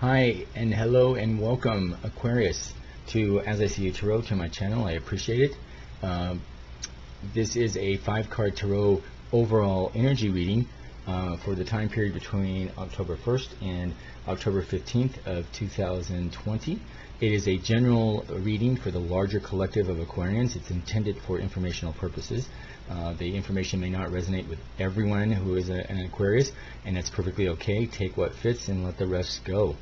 Hi and hello and welcome, Aquarius, to As I See You Tarot, to my channel. I appreciate it. This is a 5-card tarot overall energy reading for the time period between October 1st and October 15th of 2020. It is a general reading for the larger collective of Aquarians. It's intended for informational purposes. The information may not resonate with everyone who is an Aquarius, and that's perfectly okay. Take what fits and let the rest go.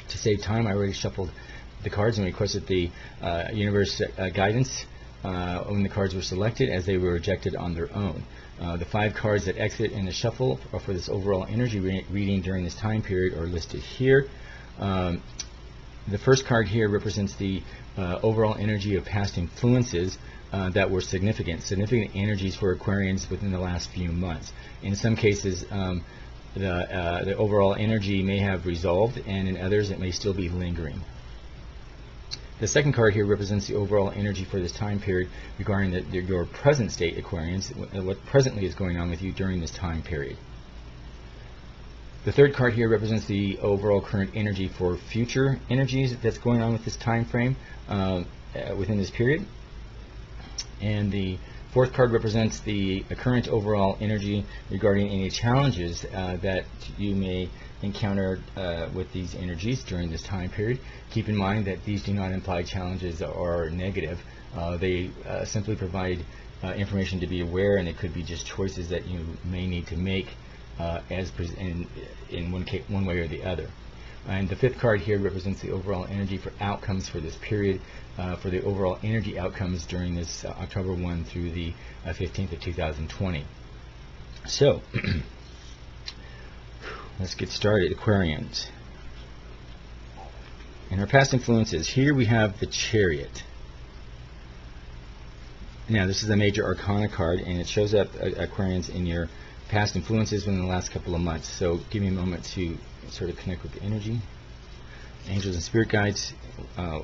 To save time, I already shuffled the cards and requested the universe guidance when the cards were selected, as they were rejected on their own. The 5 cards that exit in the shuffle for this overall energy reading during this time period are listed here. The first card here represents the overall energy of past influences that were significant energies for Aquarians within the last few months. In some cases, the overall energy may have resolved, and in others it may still be lingering. The second card here represents the overall energy for this time period regarding your present state, Aquarians, what presently is going on with you during this time period. The third card here represents the overall current energy for future energies that's going on with this time frame within this period. And the fourth card represents the current overall energy regarding any challenges that you may encounter with these energies during this time period. Keep in mind that these do not imply challenges are negative. They simply provide information to be aware, and it could be just choices that you may need to make in one way or the other. And the fifth card here represents the overall energy for outcomes for this period, for the overall energy outcomes during this October 1 through the 15th of 2020. So, let's get started, Aquarians. In our past influences, here we have the Chariot. Now, this is a major arcana card, and it shows up, Aquarians, in your past influences within the last couple of months. So give me a moment to sort of connect with the energy. Angels and spirit guides,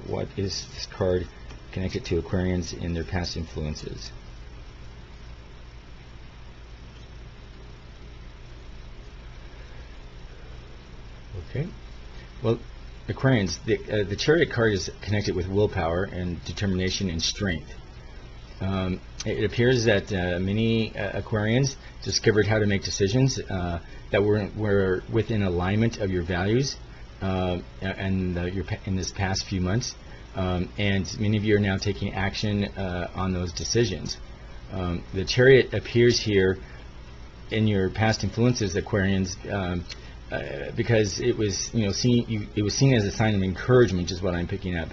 what is this card connected to Aquarians in their past influences? Okay. Well, Aquarians, the Chariot card is connected with willpower and determination and strength. It appears that many Aquarians discovered how to make decisions that were within alignment of your values in this past few months, and many of you are now taking action on those decisions. The Chariot appears here in your past influences, Aquarians, because it was seen as a sign of encouragement, is what I'm picking up.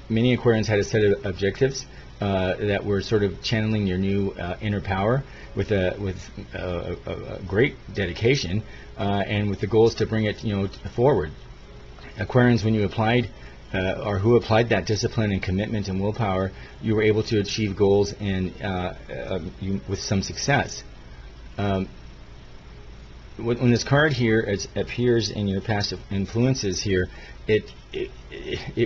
Many Aquarians had a set of objectives that were sort of channeling your new inner power with a great dedication, and with the goals to bring it forward. Aquarians, when you applied or who applied that discipline and commitment and willpower, you were able to achieve goals and with some success. When this card here appears in your past influences here, it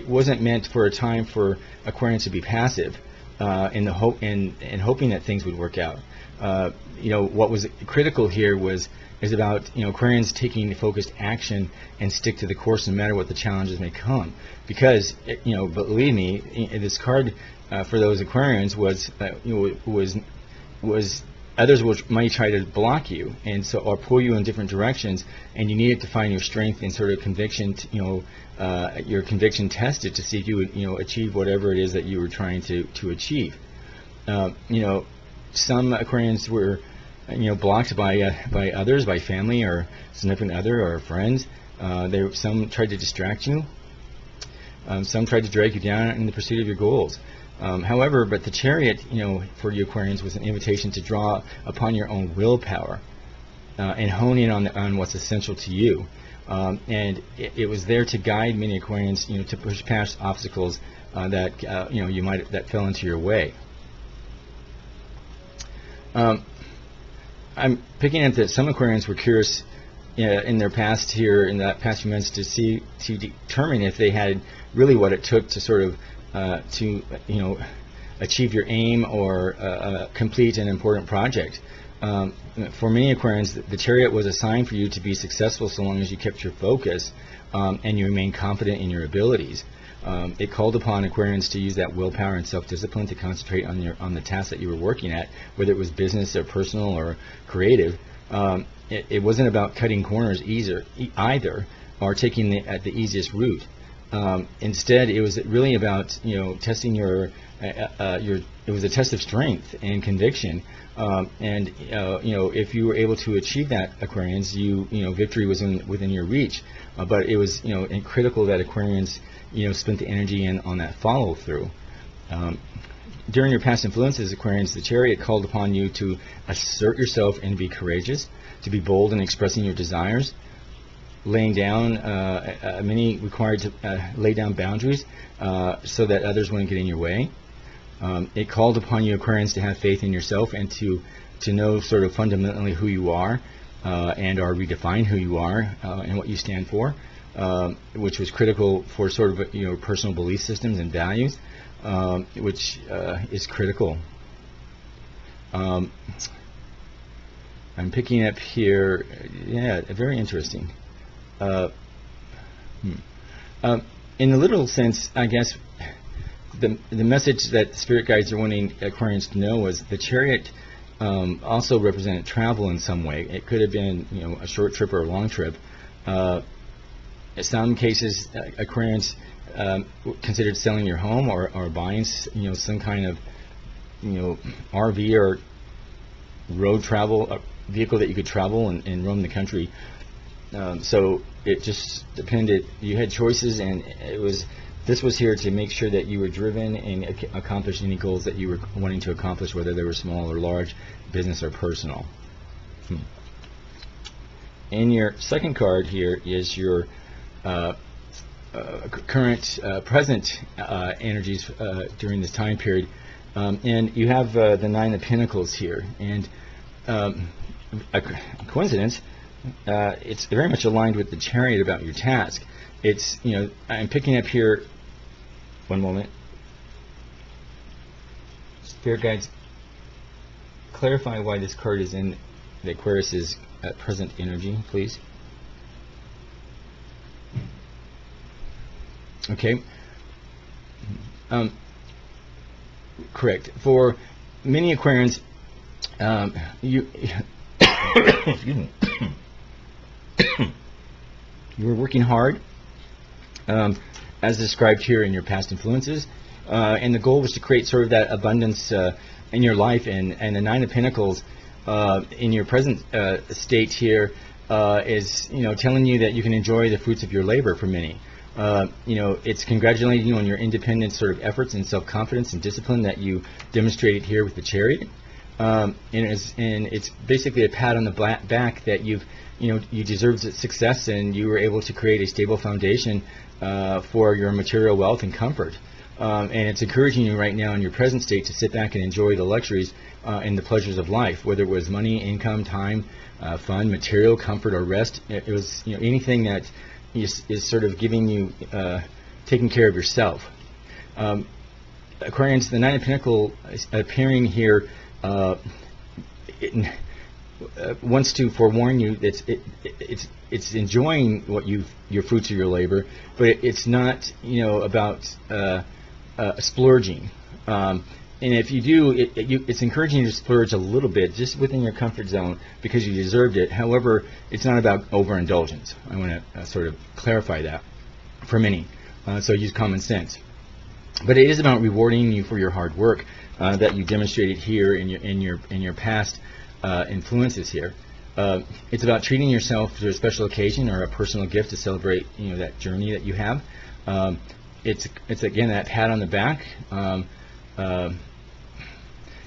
wasn't meant for a time for Aquarians to be passive in hoping that things would work out. What was critical here is about Aquarians taking focused action and stick to the course no matter what the challenges may come. Because believe me, this card for those Aquarians was others might try to block you or pull you in different directions, and you needed to find your strength and sort of conviction, your conviction tested to see if you would achieve whatever it is that you were trying to achieve. Some Aquarians were blocked by others, by family or significant other or friends. Some tried to distract you. Some tried to drag you down in the pursuit of your goals. However, the Chariot, for you Aquarians, was an invitation to draw upon your own willpower and hone in on what's essential to you. And it was there to guide many Aquarians, to push past obstacles that that fell into your way. I'm picking up that some Aquarians were curious in their past here, in that past few months, to determine if they had really what it took to sort of achieve your aim or complete an important project. For many Aquarians, the Chariot was a sign for you to be successful so long as you kept your focus and you remained confident in your abilities. It called upon Aquarians to use that willpower and self-discipline to concentrate on the task that you were working at, whether it was business or personal or creative. It wasn't about cutting corners either or taking the easiest route. Instead, it was really about testing it was a test of strength and conviction, and if you were able to achieve that, Aquarians, victory was within your reach. But it was critical that Aquarians spent the energy on that follow through. During your past influences, Aquarians, the Chariot called upon you to assert yourself and be courageous, to be bold in expressing your desires, laying down, many required to lay down boundaries so that others wouldn't get in your way. It called upon you, Aquarians, to have faith in yourself and to know sort of fundamentally who you are and redefine who you are and what you stand for, which was critical for sort of personal belief systems and values, which is critical. I'm picking up here, very interesting. In the literal sense, I guess the message that spirit guides are wanting Aquarians to know was the Chariot also represented travel in some way. It could have been a short trip or a long trip. In some cases, Aquarians considered selling your home or buying some kind of RV or road travel, a vehicle that you could travel and roam the country. So it just depended. You had choices, and this was here to make sure that you were driven and accomplish any goals that you were wanting to accomplish, whether they were small or large, business or personal. In your second card here is your current, present energies during this time period, and you have the Nine of Pentacles here, and a coincidence. It's very much aligned with the Chariot about your task. It's, I'm picking up here, one moment. Spirit guides, clarify why this card is in the Aquarius's present energy, please. Okay. Correct. For many Aquarians, you excuse me. You were working hard, as described here in your past influences, and the goal was to create sort of that abundance in your life. And the Nine of Pentacles in your present state here is telling you that you can enjoy the fruits of your labor. For many, it's congratulating you on your independent sort of efforts and self-confidence and discipline that you demonstrated here with the Chariot. And it's basically a pat on the back that you deserved success, and you were able to create a stable foundation for your material wealth and comfort. And it's encouraging you right now in your present state to sit back and enjoy the luxuries and the pleasures of life, whether it was money, income, time, fun, material, comfort, or rest. It was anything that is sort of giving you taking care of yourself. Aquarians, the Nine of Pentacles appearing here wants to forewarn you that it's enjoying your fruits of your labor, but it's not about splurging. And if you do, it's encouraging you to splurge a little bit, just within your comfort zone, because you deserved it. However, it's not about overindulgence. I want to sort of clarify that for many. So use common sense. But it is about rewarding you for your hard work that you demonstrated here in your past influences here. It's about treating yourself to a special occasion or a personal gift to celebrate that journey that you have. It's again that pat on the back.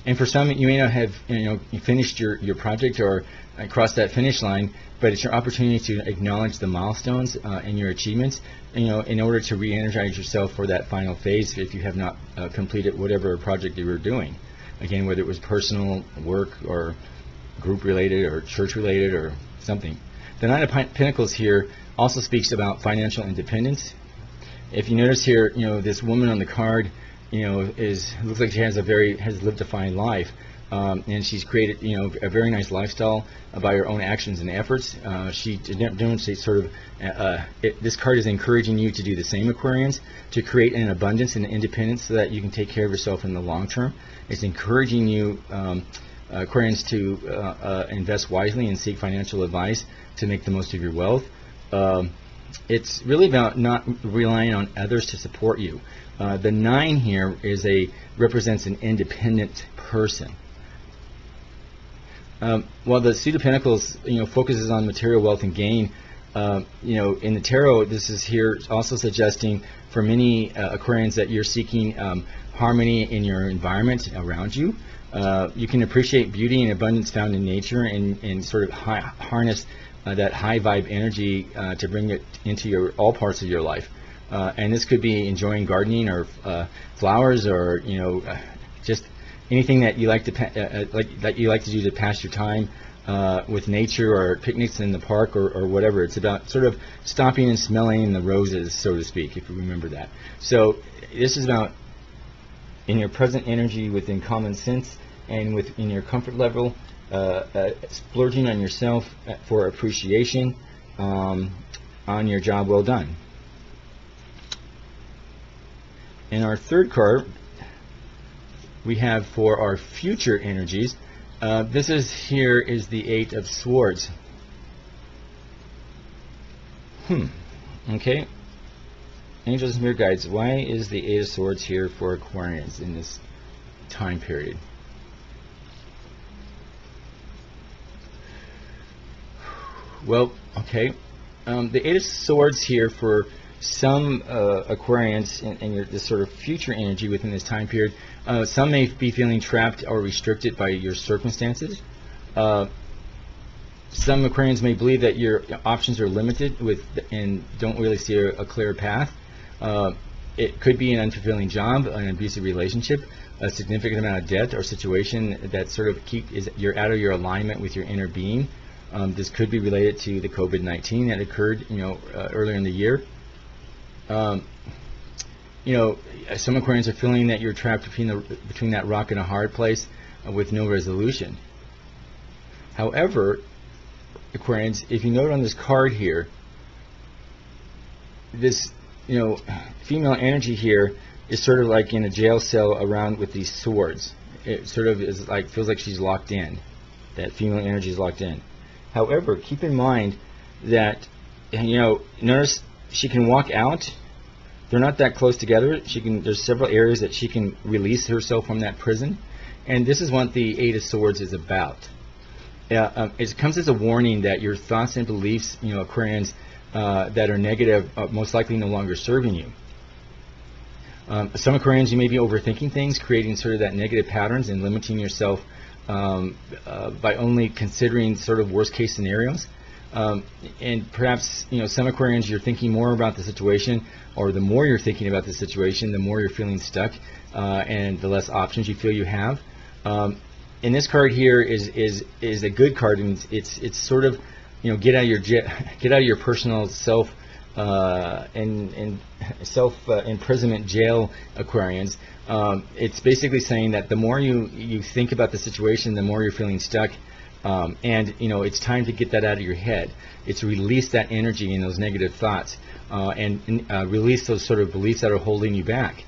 And for some, you may not have you finished your project or crossed that finish line, but it's your opportunity to acknowledge the milestones and your achievements, in order to re-energize yourself for that final phase if you have not completed whatever project you were doing. Again, whether it was personal, work, or group related, or church related, or something. The Nine of Pentacles here also speaks about financial independence. If you notice here, this woman on the card looks like she has lived a fine life, and she's created a very nice lifestyle by her own actions and efforts. She demonstrates sort of this card is encouraging you to do the same, Aquarians, to create an abundance and independence so that you can take care of yourself in the long term. It's encouraging you, Aquarians, to invest wisely and seek financial advice to make the most of your wealth. It's really about not relying on others to support you. The 9 here represents an independent person. While the Suit of Pentacles, focuses on material wealth and gain, in the tarot, this is here also suggesting for many Aquarians that you're seeking harmony in your environment around you. You can appreciate beauty and abundance found in nature and sort of harness that high vibe energy to bring it into all parts of your life. And this could be enjoying gardening or flowers, or just anything that you like to do to pass your time with nature, or picnics in the park, or whatever. It's about sort of stopping and smelling the roses, so to speak, if you remember that. So this is about in your present energy, within common sense, and within your comfort level, splurging on yourself for appreciation on your job well done. In our third card, we have for our future energies, this is the 8 of Swords. Okay. Angels and Spirit Guides, why is the 8 of Swords here for Aquarians in this time period? Well, okay. The 8 of Swords here for some Aquarians in this sort of future energy within this time period. Some may be feeling trapped or restricted by your circumstances. Some Aquarians may believe that your options are limited and don't really see a clear path. It could be an unfulfilling job, an abusive relationship, a significant amount of debt, or situation that sort of you're out of your alignment with your inner being. This could be related to the COVID-19 that occurred, earlier in the year. Some Aquarians are feeling that you're trapped between that rock and a hard place with no resolution. However, Aquarians, if you note on this card here, this female energy here is sort of like in a jail cell around with these swords. It sort of feels like she's locked in. That female energy is locked in. However, keep in mind that notice she can walk out. They're not that close together. There's several areas that she can release herself from that prison, and this is what the 8 of Swords is about. It comes as a warning that your thoughts and beliefs, Aquarians, that are negative, are most likely no longer serving you. Some Aquarians, you may be overthinking things, creating sort of that negative patterns and limiting yourself by only considering sort of worst case scenarios. And perhaps some Aquarians, you're thinking more about the situation, or the more you're thinking about the situation, the more you're feeling stuck, and the less options you feel you have. And this card here is a good card, and it's sort of get out of your personal self imprisonment jail, Aquarians. It's basically saying that the more you think about the situation, the more you're feeling stuck. And it's time to get that out of your head. It's release that energy and those negative thoughts, and release those sort of beliefs that are holding you back.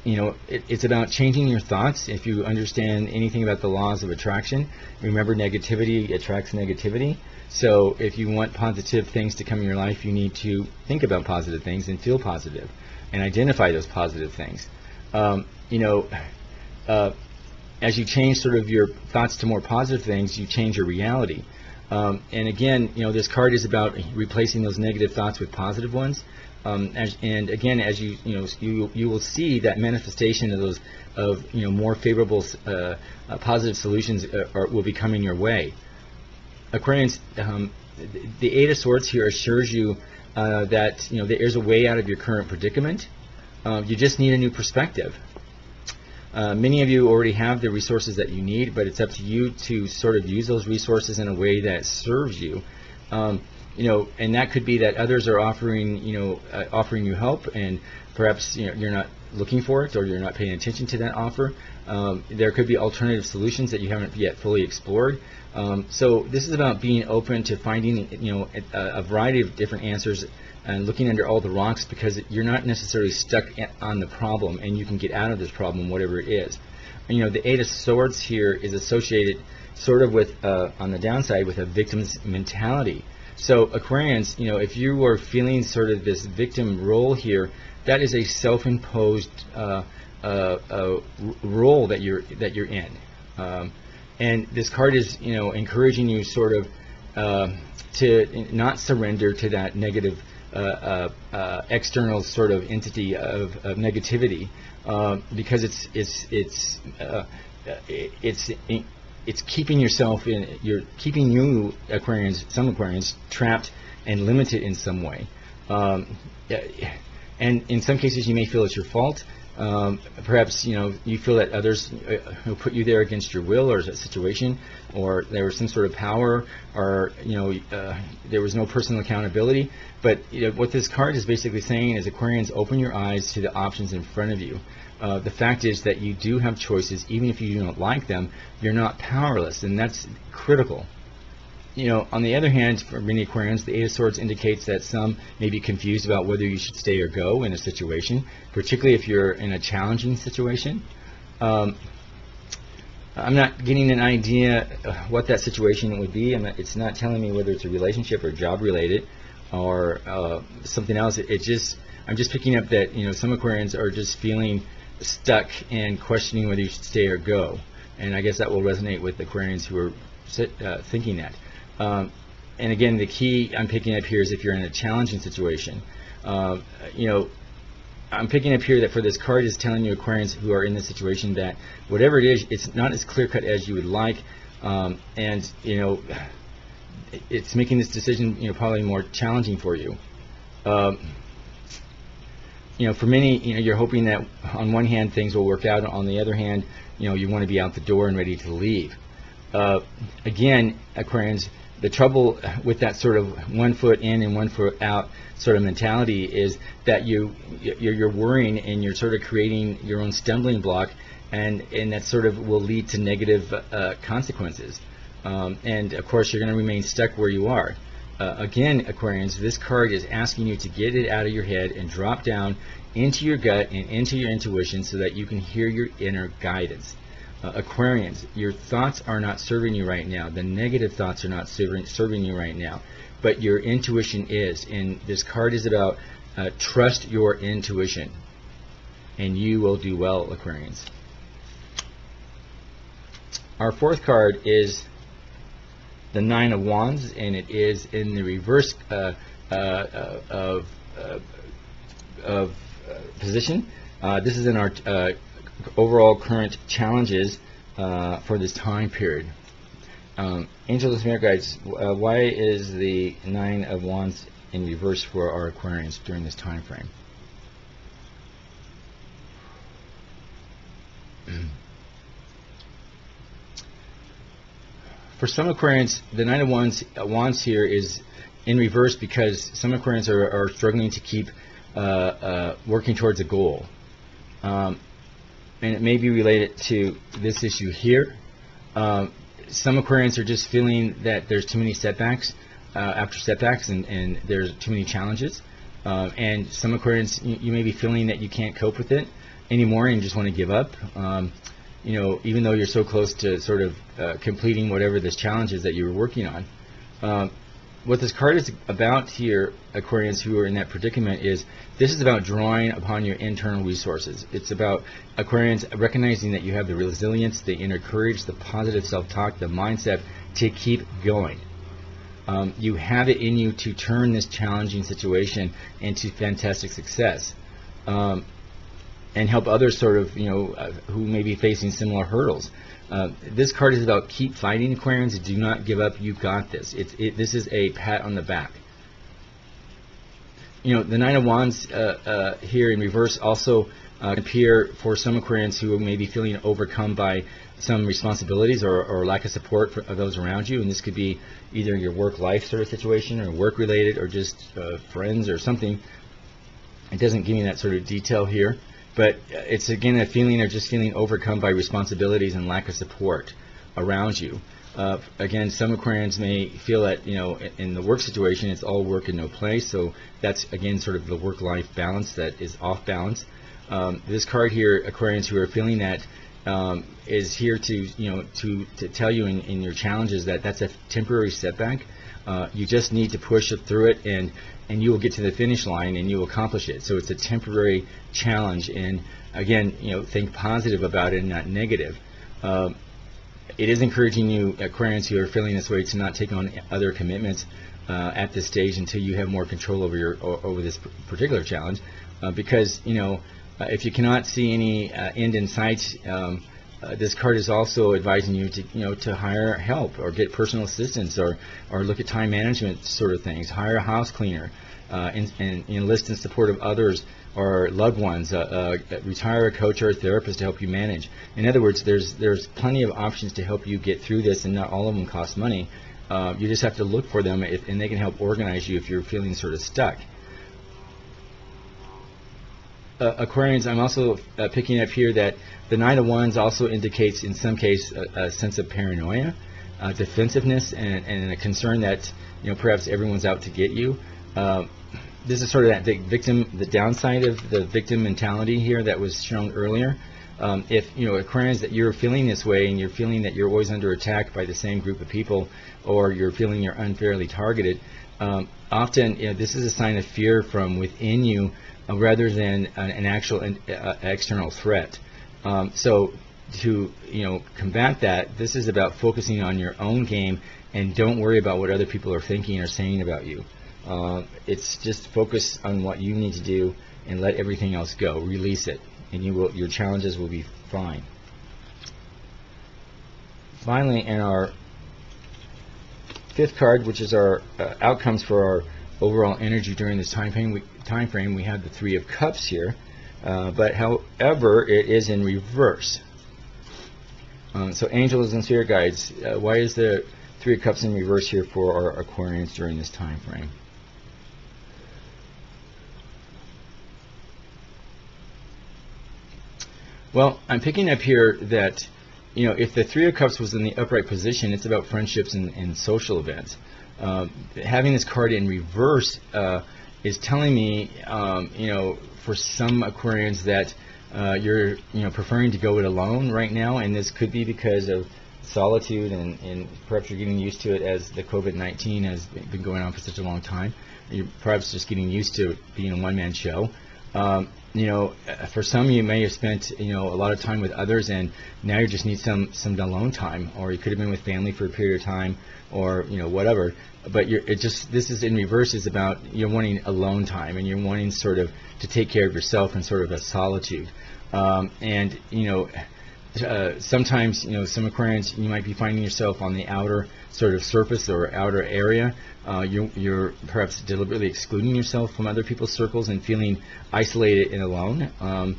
It's about changing your thoughts. If you understand anything about the laws of attraction, remember negativity attracts negativity. So if you want positive things to come in your life, you need to think about positive things and feel positive and identify those positive things. As you change sort of your thoughts to more positive things, you change your reality. And again, this card is about replacing those negative thoughts with positive ones. And again, as you will see that manifestation of those more favorable positive solutions will be coming your way. Aquarians, the 8 of Swords here assures you that there's a way out of your current predicament. You just need a new perspective. Many of you already have the resources that you need, but it's up to you to sort of use those resources in a way that serves you. And that could be that others are offering you help, and perhaps you're not looking for it, or you're not paying attention to that offer. There could be alternative solutions that you haven't yet fully explored. So this is about being open to finding, a variety of different answers and looking under all the rocks, because you're not necessarily stuck on the problem, and you can get out of this problem, whatever it is. The Eight of Swords here is associated sort of with, on the downside, with a victim's mentality. So Aquarians, if you are feeling sort of this victim role here, that is a self-imposed role that you're in. And this card is, encouraging you sort of to not surrender to that negative external sort of entity of negativity, because it's keeping yourself keeping you some Aquarians trapped and limited in some way. And in some cases you may feel it's your fault. Perhaps you feel that others who put you there against your will, or a situation, or there was some sort of power, or there was no personal accountability. But what this card is basically saying is, Aquarians, open your eyes to the options in front of you. The fact is that you do have choices, even if you do not like them. You're not powerless, and that's critical. On the other hand, for many Aquarians, the Eight of Swords indicates that some may be confused about whether you should stay or go in a situation, particularly if you're in a challenging situation. I'm not getting an idea what that situation would be. It's not telling me whether it's a relationship or job related, or something else. I'm just picking up that some Aquarians are just feeling stuck and questioning whether you should stay or go. And I guess that will resonate with Aquarians who are thinking that. And again, the key I'm picking up here is if you're in a challenging situation. I'm picking up here that for this card is telling you, Aquarians who are in this situation, that whatever it is, it's not as clear-cut as you would like, and it's making this decision probably more challenging for you. For many, you're hoping that on one hand things will work out, on the other hand, you want to be out the door and ready to leave. Again, Aquarians, the trouble with that sort of 1 foot in and 1 foot out sort of mentality is that you're worrying, and you're sort of creating your own stumbling block, and that sort of will lead to negative consequences. And of course, you're going to remain stuck where you are. Again, Aquarians, this card is asking you to get it out of your head and drop down into your gut and into your intuition, so that you can hear your inner guidance. Aquarians, your thoughts are not serving you right now. The negative thoughts are not serving you right now, but your intuition is. And this card is about trust your intuition, and you will do well, Aquarians. Our fourth card is the Nine of Wands, and it is in the reverse position. This is in our overall current challenges for this time period. Angels and Spirit Guides, why is the Nine of Wands in reverse for our Aquarians during this time frame? For some Aquarians, the Nine of Wands here is in reverse because some Aquarians are struggling to keep working towards a goal. And it may be related to this issue here. Some Aquarians are just feeling that there's too many setbacks after setbacks, and there's too many challenges. And some Aquarians, you may be feeling that you can't cope with it anymore and you just want to give up. Even though you're so close to sort of completing whatever this challenge is that you were working on. What this card is about here, Aquarians who are in that predicament, is this is about drawing upon your internal resources. It's about Aquarians recognizing that you have the resilience, the inner courage, the positive self-talk, the mindset to keep going. You have it in you to turn this challenging situation into fantastic success, and help others sort of, who may be facing similar hurdles. This card is about keep fighting, Aquarians. Do not give up. You got this. This is a pat on the back. The Nine of Wands here in reverse also appear for some Aquarians who may be feeling overcome by some responsibilities or lack of support of those around you. And this could be either your work-life sort of situation, or work-related, or just friends or something. It doesn't give me that sort of detail here. but it's again a feeling of just feeling overcome by responsibilities and lack of support around you. Again, some Aquarians may feel that, in the work situation, it's all work and no play. So that's, again, sort of the work-life balance that is off balance. This card here, Aquarians who are feeling that, is here to, to tell you in your challenges that that's a temporary setback. You just need to push it through it, and you will get to the finish line and you will accomplish it. So it's a temporary challenge, and again, think positive about it and not negative. It is encouraging you, Aquarians who are feeling this way, to not take on other commitments at this stage until you have more control over this particular challenge, because if you cannot see any end in sight, this card is also advising you to to hire help or get personal assistance, or look at time management sort of things. Hire a house cleaner, and enlist in support of others or loved ones. Retire a coach or a therapist to help you manage. In other words, there's plenty of options to help you get through this, and not all of them cost money. You just have to look for them, and they can help organize you if you're feeling sort of stuck. Aquarians, I'm also picking up here that the Knight of Wands also indicates, in some case, a sense of paranoia, defensiveness, and a concern that perhaps everyone's out to get you. This is sort of that the downside of the victim mentality here that was shown earlier. If Aquarians, that you're feeling this way, and you're feeling that you're always under attack by the same group of people, or you're feeling you're unfairly targeted, often this is a sign of fear from within you, rather than an actual external threat. So to combat that, this is about focusing on your own game, and don't worry about what other people are thinking or saying about you. It's just focus on what you need to do and let everything else go. Release it, and your challenges will be fine. Finally, in our fifth card, which is our outcomes for our overall energy during this time frame, we have the Three of Cups here, but however, it is in reverse. So angels and spirit guides, why is the Three of Cups in reverse here for our Aquarians during this time frame? Well, I'm picking up here that if the Three of Cups was in the upright position, it's about friendships and social events. Having this card in reverse is telling me, for some Aquarians that you're preferring to go it alone right now, and this could be because of solitude, and perhaps you're getting used to it as the COVID-19 has been going on for such a long time. You're perhaps just getting used to being a one-man show. For some, you may have spent a lot of time with others, and now you just need some alone time, or you could have been with family for a period of time, or whatever. But this is in reverse. Is about you're wanting alone time, and you're wanting sort of to take care of yourself in sort of a solitude. Sometimes some Aquarians, you might be finding yourself on the outer sort of surface or outer area. You're perhaps deliberately excluding yourself from other people's circles and feeling isolated and alone. And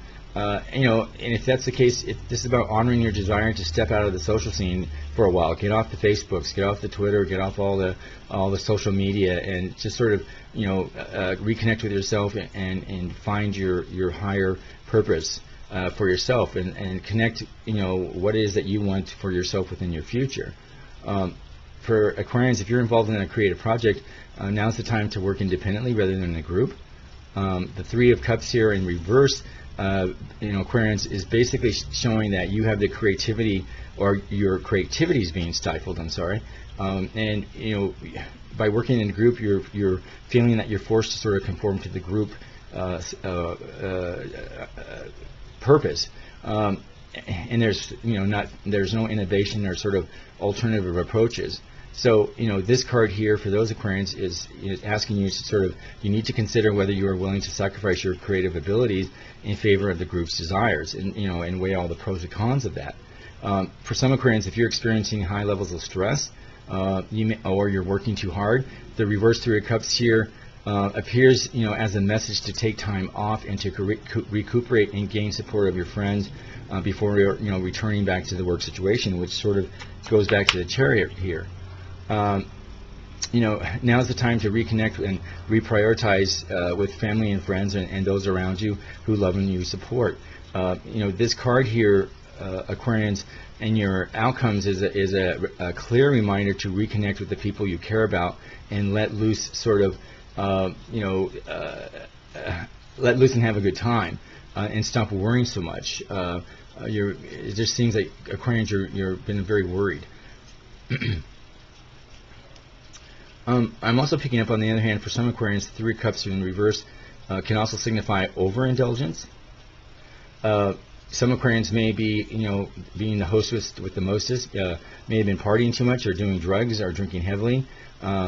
if that's the case, this is about honoring your desire to step out of the social scene for a while. Get off the Facebooks, get off the Twitter, get off all the social media, and just sort of reconnect with yourself and find your higher purpose for yourself, and connect what it is that you want for yourself within your future. For Aquarians, if you're involved in a creative project, now's the time to work independently rather than in a group. The Three of Cups here in reverse, Aquarians, is basically showing that you have the creativity, or your creativity is being stifled. I'm sorry, and by working in a group, you're feeling that you're forced to sort of conform to the group purpose, and there's no innovation or sort of alternative approaches. So this card here for those Aquarians is asking you to you need to consider whether you are willing to sacrifice your creative abilities in favor of the group's desires, and weigh all the pros and cons of that. For some Aquarians, if you're experiencing high levels of stress, or you're working too hard, the reverse Three of Cups here appears as a message to take time off and to recuperate and gain support of your friends before returning back to the work situation, which sort of goes back to the Chariot here. now's the time to reconnect and reprioritize with family and friends and those around you who love and you support. This card here, Aquarians, and your outcomes is a clear reminder to reconnect with the people you care about and let loose, sort of, let loose and have a good time, and stop worrying so much. It just seems like Aquarians, you've been very worried. I'm also picking up, on the other hand, for some Aquarians, 3 cups in reverse can also signify overindulgence. Some Aquarians may be, being the hostess with the mostest, may have been partying too much or doing drugs or drinking heavily,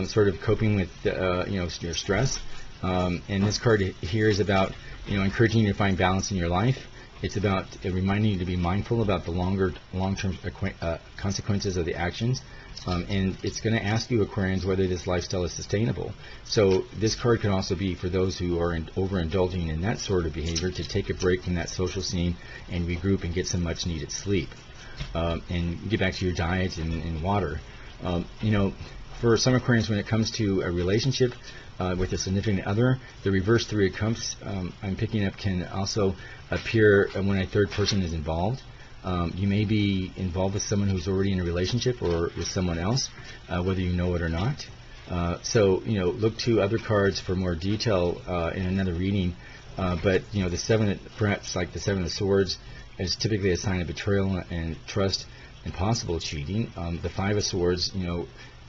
sort of coping with, your stress. And this card here is about, encouraging you to find balance in your life. It's about reminding you to be mindful about the long-term consequences of the actions. And it's going to ask you, Aquarians, whether this lifestyle is sustainable. So this card can also be for those who are overindulging in that sort of behavior, to take a break from that social scene and regroup and get some much needed sleep, and get back to your diet and water. For some Aquarians, when it comes to a relationship with a significant other, the reverse 3 of cups I'm picking up can also appear when a third person is involved. You may be involved with someone who's already in a relationship or with someone else, whether you know it or not. So look to other cards for more detail in another reading. But the 7, perhaps like the 7 of Swords, is typically a sign of betrayal and trust and possible cheating. The 5 of Swords,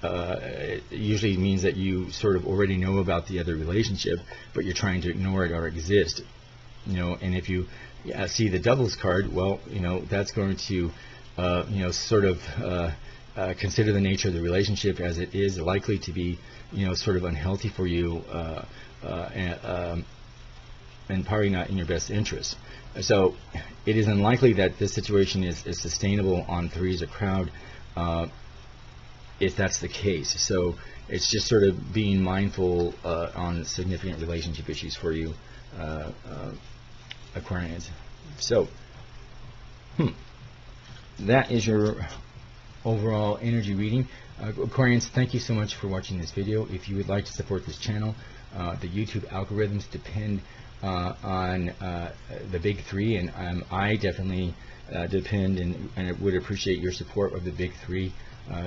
it usually means that you sort of already know about the other relationship, but you're trying to ignore it or exist. And if you see the Devils card, well, that's going to, sort of consider the nature of the relationship as it is likely to be, sort of unhealthy for you, and probably not in your best interest. So it is unlikely that this situation is sustainable on 3 as a crowd, if that's the case. So it's just sort of being mindful on significant relationship issues for you, Aquarians. So that is your overall energy reading. Aquarians, thank you so much for watching this video. If you would like to support this channel, the YouTube algorithms depend on the big 3, and I definitely depend and would appreciate your support of the big 3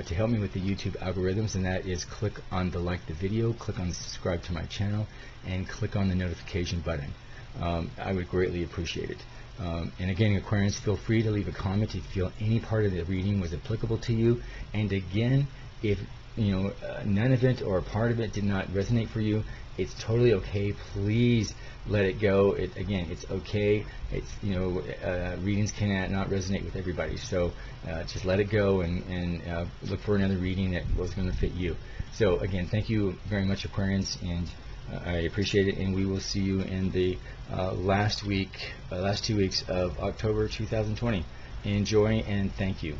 to help me with the YouTube algorithms, and that is click on the like the video, click on the subscribe to my channel, and click on the notification button. I would greatly appreciate it. And again, Aquarians, feel free to leave a comment if you feel any part of the reading was applicable to you. And again, if none of it or a part of it did not resonate for you, it's totally okay. Please let it go. Again, it's okay. It's readings cannot resonate with everybody, so just let it go and look for another reading that was going to fit you. So again, thank you very much, Aquarians, and I appreciate it, and we will see you in the last 2 weeks of October 2020. Enjoy, and thank you.